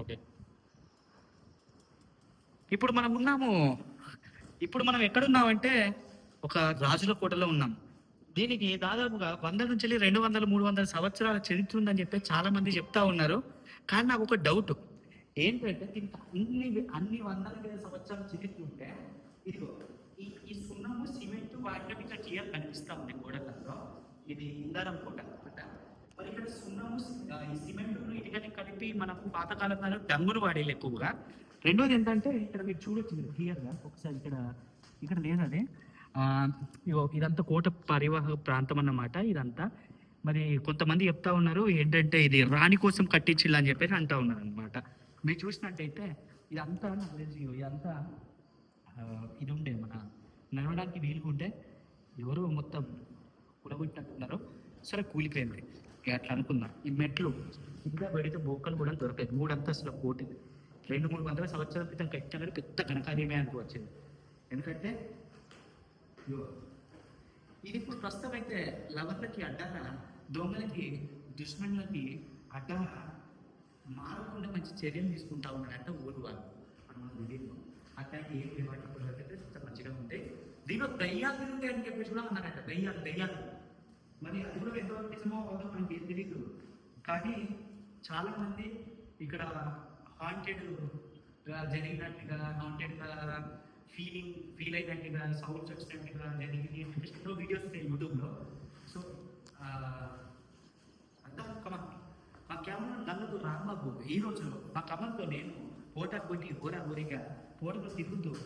Okay. ఇప్పుడు మనం ఉన్నాము. ఇప్పుడు మనం ఎక్కడున్నామంటే ఒక రాజుల కోటలో ఉన్నాం. దీనికి దాదాపుగా 100 నుంచి 200, 300 సంవత్సరాల చరిత్ర ఉందని చెప్పి చాలా మంది చెప్తా ఉన్నారు. కానీ నాకు ఒక డౌట్ ఏంటంటే దీనికి అన్ని వందల వేల సంవత్సరాల చరిత్ర ఉంటే ఇదిగో ఈ ఈ సున్నము సిమెంట్ వాటికి ఇక్కడ క్లియర్ కనిపిస్తా ఉంది గోడలలో. ఇది ఇందారం కోట అన్నమాట. మరి ఇక్కడ సున్నము ఈ సిమెంట్ ఇటుకని కలిపి మనకు పాతకాలంలో డంగును వాడేది ఎక్కువగా. రెండోది ఏంటంటే ఇక్కడ మీరు చూడొచ్చు మీరు క్లియర్గా ఒకసారి ఇక్కడ లేదు అది. ఇదంతా కోట పరివాహక ప్రాంతం అన్నమాట ఇదంతా. మరి కొంతమంది చెప్తా ఉన్నారు ఏంటంటే ఇది రాణి కోసం కట్టించిల్లు అని చెప్పేసి అంటా ఉన్నారు అనమాట. మీరు చూసినట్టయితే ఇదంతా నాకు తెలిసి ఇదంతా ఇది ఉండే మన నడవడానికి వీలుగా ఉంటే ఎవరు మొత్తం కూలగొట్టినట్టున్నారు. సరే కూలిపోయింది అట్లా అనుకుందాం. ఈ మెట్లు ఇంకా పెడితే బొక్కలు కూడా దొరకాయి. 3 అంతస్తుల కోటి 200-300 సంవత్సరాల క్రితం కట్టిన పెద్ద ఘనకార్యమే అనుకోవచ్చింది. ఎందుకంటే ఇది ఇప్పుడు ప్రస్తుతం అయితే లవర్లకి అడ్డాన, దొంగలకి, దుష్మన్లకి అడ్డాన మారకుండా మంచి చర్యలు తీసుకుంటా ఉన్నాడంటే ఊరు వాళ్ళు మనం తెలియదు. అట్లాంటి ఏం లేవాటప్పుడైతే మంచిగా ఉంటాయి. దీనిలో దయ్యాలు ఉంటాయి అని చెప్పేసి కూడా అన్నారంట. దయ్యాలు మరి అది కూడా ఎంతవరకు నిజమో అవుదో మనకి ఏం తెలియదు. కానీ చాలా మంది ఇక్కడ హాంటెడ్ జరిగినట్టుగా, హాంటెడ్గా ఫీల్ అయినట్టుగా, సౌండ్స్ వచ్చినట్టుగా జరిగింది ఎన్నో వీడియోస్ ఉంటాయి యూట్యూబ్లో. సో అంతా మా కెమెరా నన్ను రాంబాబు ఈ రోజులో మా కమల్తో నేను కోటకు కొట్టి ఊరిగా కోటలో తిరుగుతూ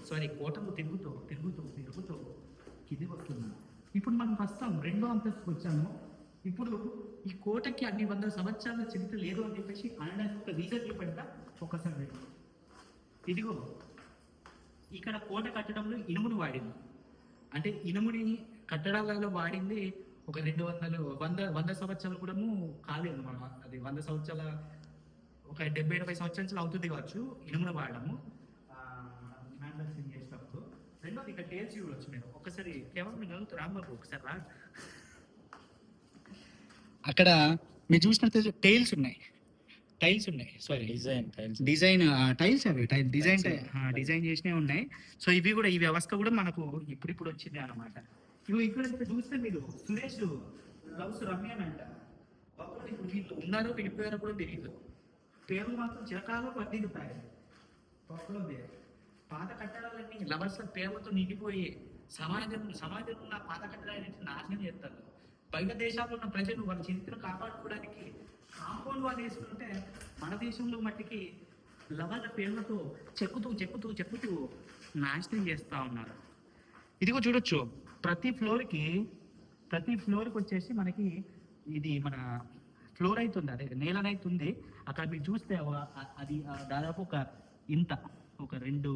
కింది వస్తున్నాను. ఇప్పుడు మనం వస్తాం 2వ అంతస్తుకు వచ్చాము. ఇప్పుడు ఈ కోటకి అన్ని 100 సంవత్సరాల చరిత్ర లేదు అని చెప్పేసి అనడానికి ఒక రీజన్ చూపెడతా ఒకసారి. ఇదిగో ఇక్కడ కోట కట్టడంలో ఇనుమును వాడింది. అంటే ఇనుముని కట్టడాలలో వాడింది ఒక 100 సంవత్సరాలు కూడా కాలేదు. మనం అది 100 సంవత్సరాల ఒక 70-80 సంవత్సరాలు అవుతుంది కావచ్చు ఇనుమును వాడము చేసినప్పుడు. రెండోది ఇక్కడ టేల్స్ చూడవచ్చు. నేను ఒకసారి కేవలం రాంబాబు ఒకసారి రా. అక్కడ మీరు చూసినట్టు టైల్స్ ఉన్నాయి సారీ డిజైన్ టైల్స్ అవి డిజైన్ చేసినవి ఉన్నాయి. సో ఇవి కూడా ఈ వ్యవస్థ కూడా మనకు ఇప్పుడు వచ్చింది అనమాట. ఇవి ఇక్కడ చూస్తే మీరు సురేష్ లవ్స్ రమ్య అని అంట. ఇప్పుడు వీళ్ళు ఉన్నారో వెళ్ళిపోయారో కూడా తెలియదు. పేర్లు మాత్రం చిరకాలు పట్టింటాయి. పాత కట్టడాలన్నీ లవర్స్ పేర్లతో నిండిపోయి సమాజంలో ఉన్న పాత కట్టడాలన్నీ నాశనం చేస్తారు. బయట దేశాల్లో ఉన్న ప్రజలు వాళ్ళ చరిత్రను కాపాడుకోవడానికి కాంపౌండ్ వాళ్ళు వేసుకుంటే మన దేశంలో మట్టికి లవర్ల పేర్లతో చెక్కుతూ నాశనం చేస్తూ ఉన్నారు. ఇదిగో చూడొచ్చు ప్రతి ఫ్లోర్కి వచ్చేసి మనకి ఇది మన ఫ్లోర్ అవుతుంది, అదే నేలనైతుంది. అక్కడ మీరు చూస్తే అది దాదాపు ఒక రెండు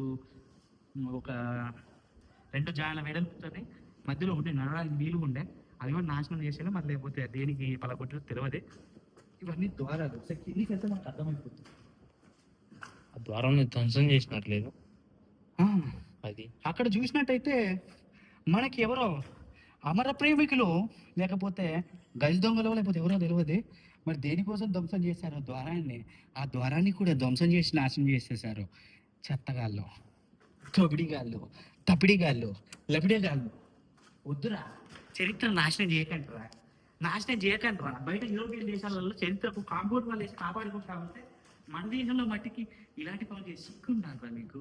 జాల వెడల్పుతుంది. మధ్యలో ఉండే నడవడానికి వీలు ఉండే అది కూడా నాశనం చేసేలా, మరి లేకపోతే దేనికి పలకొట్టో తెలియదు. ఇవన్నీ ద్వారాలు కిందికి వెళ్తే మనకు అర్థమైపోతుంది. ఆ ద్వారం ధ్వంసం చేసినట్లేదు. అది అక్కడ చూసినట్టయితే మనకి ఎవరో అమర ప్రేమికులు లేకపోతే గజ దొంగలో లేకపోతే ఎవరో తెలియదు. మరి దేనికోసం ధ్వంసం చేశారు ద్వారాన్ని. ఆ ద్వారాన్ని కూడా ధ్వంసం చేసి నాశనం చేసేసారు. చెత్తగాళ్ళు, తొబిడిగాళ్ళు, తపిడిగాళ్ళు, లపిడిగాళ్ళు. వద్దురా, చరిత్ర నాశనం చేయకండి. బయట యూరోపియన్ దేశాలలో చరిత్రకు కాంపౌండ్ వాళ్ళు వేసి కాపాడుకుంటా ఉంటే మన దేశంలో మట్టికి ఇలాంటి పనులు చేసి సిగ్గుంటారా మీకు?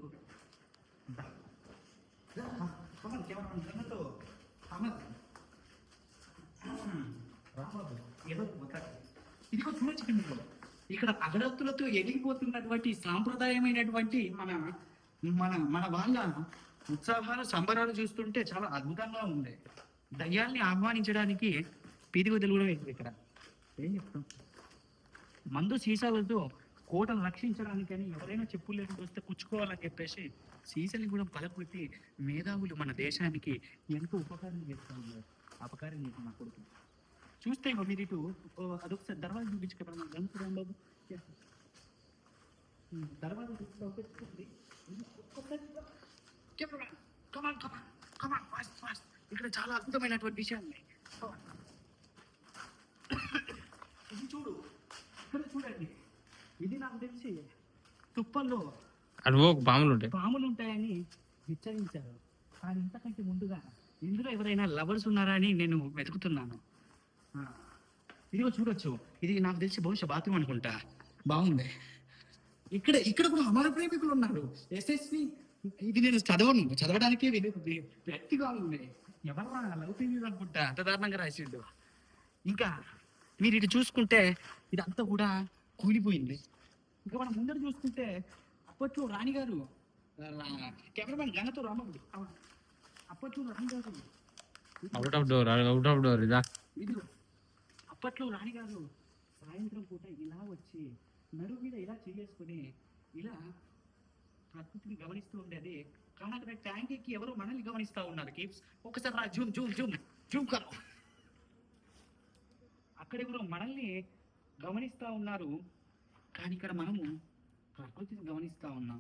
ఇదిగో చూడొచ్చు ఇక్కడ అగరత్తులతో ఎదిగిపోతున్నటువంటి సాంప్రదాయమైనటువంటి మన వాళ్ళ ఉత్సాహాలు సంబరాలు చూస్తుంటే చాలా అద్భుతంగా ఉంది. దయ్యాల్ని ఆహ్వానించడానికి పీదిగొద్దలు కూడా వేసింది ఇక్కడ. ఏం చెప్తాం, మందు సీసాలతో కోటను రక్షించడానికని ఎవరైనా చెప్పులు లేకుండా వస్తే పుచ్చుకోవాలని చెప్పేసి సీసాలు కూడా పలకొట్టి మేధావులు మన దేశానికి ఎంతో ఉపకారం చేస్తూ ఉన్నారు. అపకారం చేసి మా కొడుకు చూస్తే మీరు ఇటు అదొకసారి దర్వాజ చూపించుకోవడం గంతురాం బాబు దర్వాజ ఇక్కడ చాలా అద్భుతమైనటువంటి విషయాలు ఉన్నాయి. ఇది చూడండి, ఇది నాకు తెలిసి తుప్పల్లో అడుగు పాములు ఉంటాయి. పాములు ఉంటాయని హెచ్చరించారు. కానీ ఇంతకంటే ముందుగా ఇందులో ఎవరైనా లవర్స్ ఉన్నారా అని నేను వెతుకుతున్నాను. ఇదిగో చూడొచ్చు, ఇది నాకు తెలిసి బహుశా బాత్రూమ్ అనుకుంటా. బాగుంది. ఇక్కడ కూడా అమర ప్రేమికులు ఉన్నారు. ఎస్ఎస్వి ఇది నేను చదవడానికి వ్యక్తిగా ఉంది. ఎవరా లవ్ ప్రేమికులు అనుకుంటా, అంత దారుణంగా రాసిండు. ఇంకా మీరు ఇటు చూసుకుంటే ఇదంతా కూడా కూలిపోయింది. ఇంకా మనం ముందర చూసుకుంటే అప్పట్లో రాణిగారు, కెమెరామెన్ గంగతో రాముడు, అప్పట్లో రాణిగారు అవుట్ ఆఫ్ డోర్ ఇదా. ఇదిగో అప్పట్లో రాణిగారు సాయంత్రం పూట ఇలా వచ్చి నడుము మీద ఇలా చేసుకుని ఇలా ప్రకృతిని గమనిస్తూ ఉండేది. కానీ అక్కడ ట్యాంక్ ఎక్కి ఎవరో మనల్ని గమనిస్తూ ఉన్నారు. కీప్స్ ఒకసారి రా, జూమ్ జూమ్ జూమ్ జూమ్ కరు. అక్కడ ఎవరో మనల్ని గమనిస్తూ ఉన్నారు, కానీ ఇక్కడ మనము ప్రకృతిని గమనిస్తూ ఉన్నాం.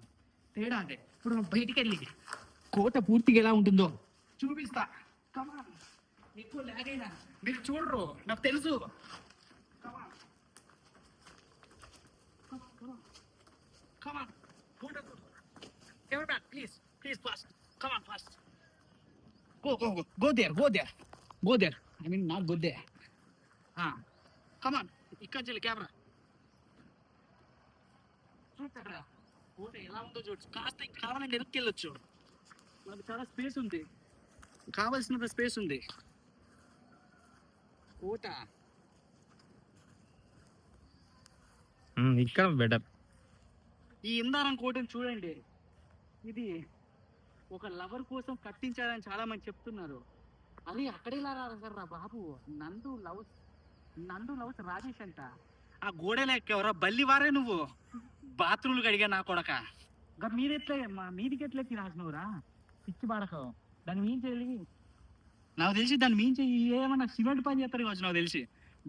తేడా అంటే ఇప్పుడు మనం బయటికి వెళ్ళి కోట పూర్తిగా ఎలా ఉంటుందో చూపిస్తా. కమాన్, ఎక్కువ లాగ్ అయినా మీరు చూడరు, నాకు తెలుసు. Come on come on, camera please please fast, come on fast, go there I mean not go there. Come on, ఇక్కడ చెల్లి కెమెరా చూడరా, కోట ఎలా ఉందో చూడచ్చు. కాస్త ఇంకా కావాలంటే వెనక్కి వెళ్ళొచ్చు, మనకు చాలా స్పేస్ ఉంది, కావాల్సినంత స్పేస్ ఉంది. కోట ఇక్కడ బెటర్. ఈ ఇందారం కోటను చూడండి, ఇది ఒక లవర్ కోసం కట్టించారని చాలా మంది చెప్తున్నారు. అది అక్కడేలా రాసారా బాబు, నందు లవ్స్ రాజేష్ అంట. ఆ గోడలు ఎక్కేవరా బల్లివారే నువ్వు, బాత్రూమ్లు కడిగా నా కొడక. మీదికి ఎట్లా ఎక్కి రాసినవురా పిచ్చి బాడక. దాన్ని మీన్ చేయాలి నాకు తెలిసి, దాన్ని మీన్ చేయి ఏమన్నా సిమెంట్ పని చేస్తారు కావచ్చు నాకు తెలిసి.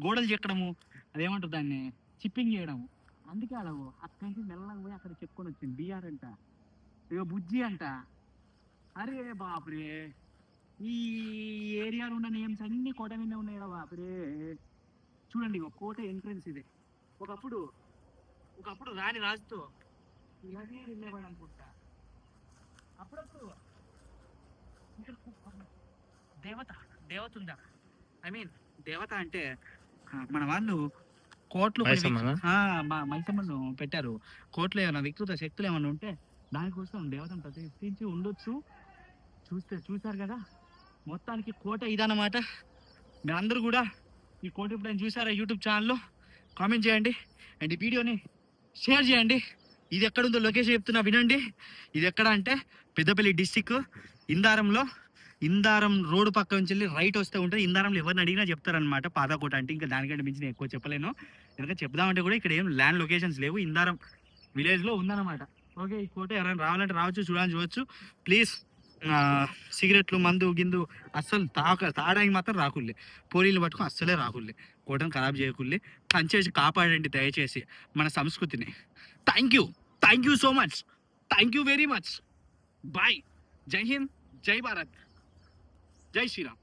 గోడలు చెక్కడము, అదేమంటారు దాన్ని చిప్పింగ్ చేయడము. అందుకే అడవు అక్కడి నుంచి మెల్లగా పోయి అక్కడ చెప్పుకొని వచ్చింది. బీఆర్ అంట, ఇక బుజ్జి అంట. అరే బాపురే, ఈ ఏరియాలో ఉన్న నేమ్స్ అన్ని కోట మీద ఉన్నాయి కదా బాపురే. చూడండి, ఒక కోట ఎంట్రన్స్ ఇది. ఒకప్పుడు రాణి రాజుతో ఇలాగే వెళ్ళేవాడు అనుకుంటా. అప్పుడప్పుడు దేవత ఉందా, ఐ మీన్ దేవత అంటే మన వాళ్ళు కోట్లు మా మైసమ్మను పెట్టారు. కోట్లు ఏమైనా వికృత శక్తులు ఏమైనా ఉంటే దానికోసం దేవతను ప్రతిష్ఠించి ఉండొచ్చు. చూసారు కదా, మొత్తానికి కోట ఇదన్నమాట. మీరందరూ కూడా ఈ కోట ఎప్పుడైనా చూసారా యూట్యూబ్ ఛానల్లో కామెంట్ చేయండి, అండ్ ఈ వీడియోని షేర్ చేయండి. ఇది ఎక్కడుందో లొకేషన్ చెప్తున్నా వినండి. ఇది ఎక్కడ అంటే పెద్దపల్లి డిస్టిక్ ఇందారం రోడ్డు పక్క నుంచి వెళ్ళి రైట్ వస్తే ఉంటుంది. ఇందారంలో ఎవరిని అడిగినా చెప్తారనమాట పాతకోట అంటే. ఇంకా దానికంటే మించి నేను ఎక్కువ చెప్పలేను, ఎందుకంటే చెప్దామంటే కూడా ఇక్కడ ఏం ల్యాండ్ లొకేషన్స్ లేవు. ఇందారం విలేజ్లో ఉందన్నమాట. ఓకే, ఈ కోట ఎవరైనా రావాలంటే రావచ్చు, చూడవచ్చు. ప్లీజ్ సిగరెట్లు మందు గిందు అస్సలు తాగడానికి మాత్రం రాకుల్లే, పోలీలు పట్టుకుని అస్సలే రాకుల్లే, కోటను ఖరాబ్ చేయకుల్లే, పనిచేసి కాపాడండి దయచేసి మన సంస్కృతిని. Thank you so much, thank you very much. Bye, జై హింద్, జై భారత్, జై శ్రీరామ్.